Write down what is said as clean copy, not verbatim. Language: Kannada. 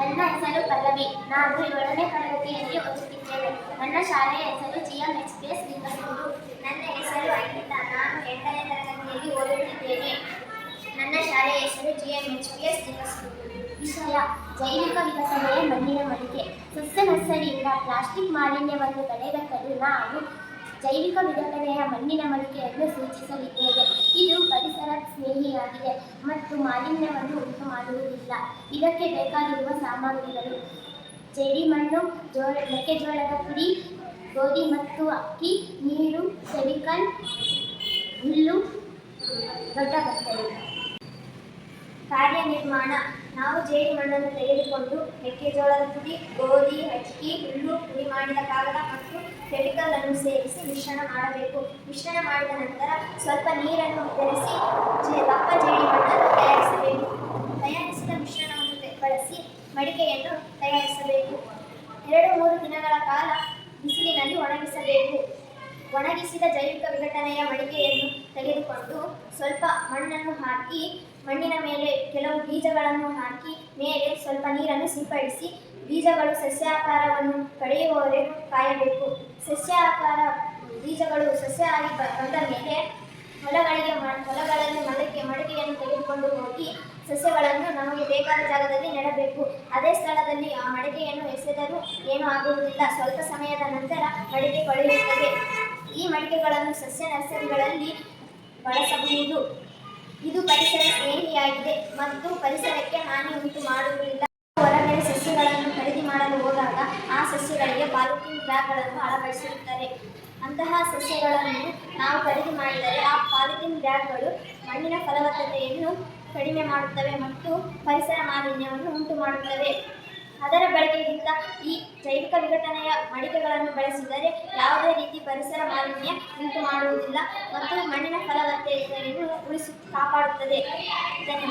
ನನ್ನ ಹೆಸರು ಪಲ್ಲವಿ. ನಾನು 7ನೇ ತರಗತಿಯಲ್ಲಿ ಓದುತ್ತಿದ್ದೇನೆ. ನನ್ನ ಶಾಲೆಯ ಹೆಸರು GMHPS ಲಿಂಗಸೂರು. ನನ್ನ ಹೆಸರು ಅನಿತಾ. ನಾನು 8ನೇ ತರಗತಿಯಲ್ಲಿ ಓದುತ್ತಿದ್ದೇನೆ. ನನ್ನ ಶಾಲೆಯ ಹೆಸರು GMHPS ಲಿಂಗಸೂರು. ವಿಷಯ: ಜೈವಿಕ ವಿಘಟನೆಯ ಮಣ್ಣಿನ ಮಡಿಕೆ. ಸಸ್ಯ ನರ್ಸರಿಯಿಂದ ಪ್ಲಾಸ್ಟಿಕ್ ಮಾಲಿನ್ಯವನ್ನು ತಡೆಗಟ್ಟಲು ನಾವು ಜೈವಿಕ ವಿಘಟನೆಯ ಮಣ್ಣಿನ ಮಡಿಕೆಯನ್ನು ಸೂಚಿಸಲಿದ್ದೇವೆ. ಇದು ಪರಿಸರ ಸ್ನೇಹಿಯಾಗಿದೆ ಮತ್ತು ಮಾಲಿನ್ಯವನ್ನು ಉಂಟು ಮಾಡುವುದಿಲ್ಲ. ಇದಕ್ಕೆ ಬೇಕಾಗಿರುವ ಸಾಮಗ್ರಿಗಳು: ಜೇಡಿಮಣ್ಣು, ಮೆಕ್ಕೆಜೋಳದ ಪುಡಿ, ಗೋಧಿ ಮತ್ತು ಅಕ್ಕಿ, ನೀರು, ಕೆಮಿಕಲ್, ಹುಲ್ಲು, ದೊಡ್ಡ ಬಟ್ಟಲು. ಕಾರ್ಯನಿರ್ಮಾಣ: ನಾವು ಜೇಡಿಮಣ್ಣನ್ನು ತೆಗೆದುಕೊಂಡು ಮೆಕ್ಕೆಜೋಳದ ಪುಡಿ, ಗೋಧಿ, ಅಕ್ಕಿ, ಹುಲ್ಲು, ಪುಡಿ ಮಾಡಿದ ಕಾಗದ ಮತ್ತು ಕೆಮಿಕಲ್ ಅನ್ನು ಸೇರಿಸಿ ಮಿಶ್ರಣ ಮಾಡಬೇಕು. ಮಿಶ್ರಣ ಮಾಡಿದ ನಂತರ ಸ್ವಲ್ಪ ನೀರನ್ನು ಬೆರೆಸಿ ದಪ್ಪ ಜೇಡಿಮಣ್ಣನ್ನು ತಯಾರಿಸಬೇಕು. ತಯಾರಿಸಿದ ಮಿಶ್ರಣವನ್ನು ಬಳಸಿ ಮಡಿಕೆಯನ್ನು ತಯಾರಿಸಬೇಕು. 2-3 ದಿನಗಳ ಕಾಲ ಬಿಸಿಲಿನಲ್ಲಿ ಒಣಗಿಸಬೇಕು. ಒಣಗಿಸಿದ ಜೈವಿಕ ವಿಘಟನೆಯ ಮಡಿಕೆಯನ್ನು ತೆಗೆದುಕೊಂಡು ಸ್ವಲ್ಪ ಮಣ್ಣನ್ನು ಹಾಕಿ, ಮಣ್ಣಿನ ಮೇಲೆ ಕೆಲವು ಬೀಜಗಳನ್ನು ಹಾಕಿ, ಮೇಲೆ ಸ್ವಲ್ಪ ನೀರನ್ನು ಸಿಂಪಡಿಸಿ ಬೀಜಗಳು ಸಸ್ಯಾಕಾರವನ್ನು ಪಡೆಯುವವರೆಗೂ ಕಾಯಬೇಕು. ಬೀಜಗಳು ಸಸ್ಯ ಆಗಿ ಬಂದ ಮೇಲೆ ಹೊಲಗಳಲ್ಲಿ ಮಡಿಕೆಯನ್ನು ತೆಗೆದುಕೊಂಡು ಹೋಗಿ ಸಸ್ಯಗಳನ್ನು ನಮಗೆ ಬೇಕಾದ ಜಾಗದಲ್ಲಿ ನೆಡಬೇಕು. ಅದೇ ಸ್ಥಳದಲ್ಲಿ ಆ ಮಡಿಕೆಯನ್ನು ಎಸೆದರೂ ಏನೂ ಆಗುವುದಿಲ್ಲ. ಸ್ವಲ್ಪ ಸಮಯದ ನಂತರ ಮಡಿಕೆ ಕೊಳೆಯುತ್ತದೆ. ಈ ಮಡಿಕೆಗಳನ್ನು ಸಸ್ಯ ನರ್ಸರಿಗಳಲ್ಲಿ ಬಳಸಬಹುದು. ಇದು ಪರಿಸರ ಸ್ನೇಹಿಯಾಗಿದೆ ಮತ್ತು ಪರಿಸರಕ್ಕೆ ಹಾನಿ ಉಂಟು ಮಾಡುವುದಿಲ್ಲ. ಹೊರಗಡೆ ಸಸ್ಯಗಳನ್ನು ಖರೀದಿ ಮಾಡಲು ಹೋದಾಗ ಆ ಸಸ್ಯಗಳಿಗೆ ಪಾಲಿಥೀನ್ ಬ್ಯಾಗ್ಗಳನ್ನು ಅಳವಡಿಸಿರುತ್ತಾರೆ. ಅಂತಹ ಸಸ್ಯಗಳನ್ನು ನಾವು ಖರೀದಿ ಮಾಡಿದರೆ ಆ ಪಾಲಿಥೀನ್ ಬ್ಯಾಗ್ಗಳು ಮಣ್ಣಿನ ಫಲವತ್ತತೆಯನ್ನು ಕಡಿಮೆ ಮಾಡುತ್ತವೆ ಮತ್ತು ಪರಿಸರ ಮಾಲಿನ್ಯವನ್ನು ಉಂಟು ಮಾಡುತ್ತವೆ. ಅದರ ಬಳಕೆಗಿಂತ ಈ ಜೈವಿಕ ವಿಘಟನೆಯ ಮಡಿಕೆಗಳನ್ನು ಬಳಸಿದರೆ ಯಾವುದೇ ರೀತಿ ಪರಿಸರ ಮಾಲಿನ್ಯ ಉಂಟು ಮಾಡುವುದಿಲ್ಲ ಮತ್ತು ಮಣ್ಣಿನ ಫಲವತ್ತತೆಯನ್ನು ಕಾಪಾಡುತ್ತದೆ. ಧನ್ಯವಾದ.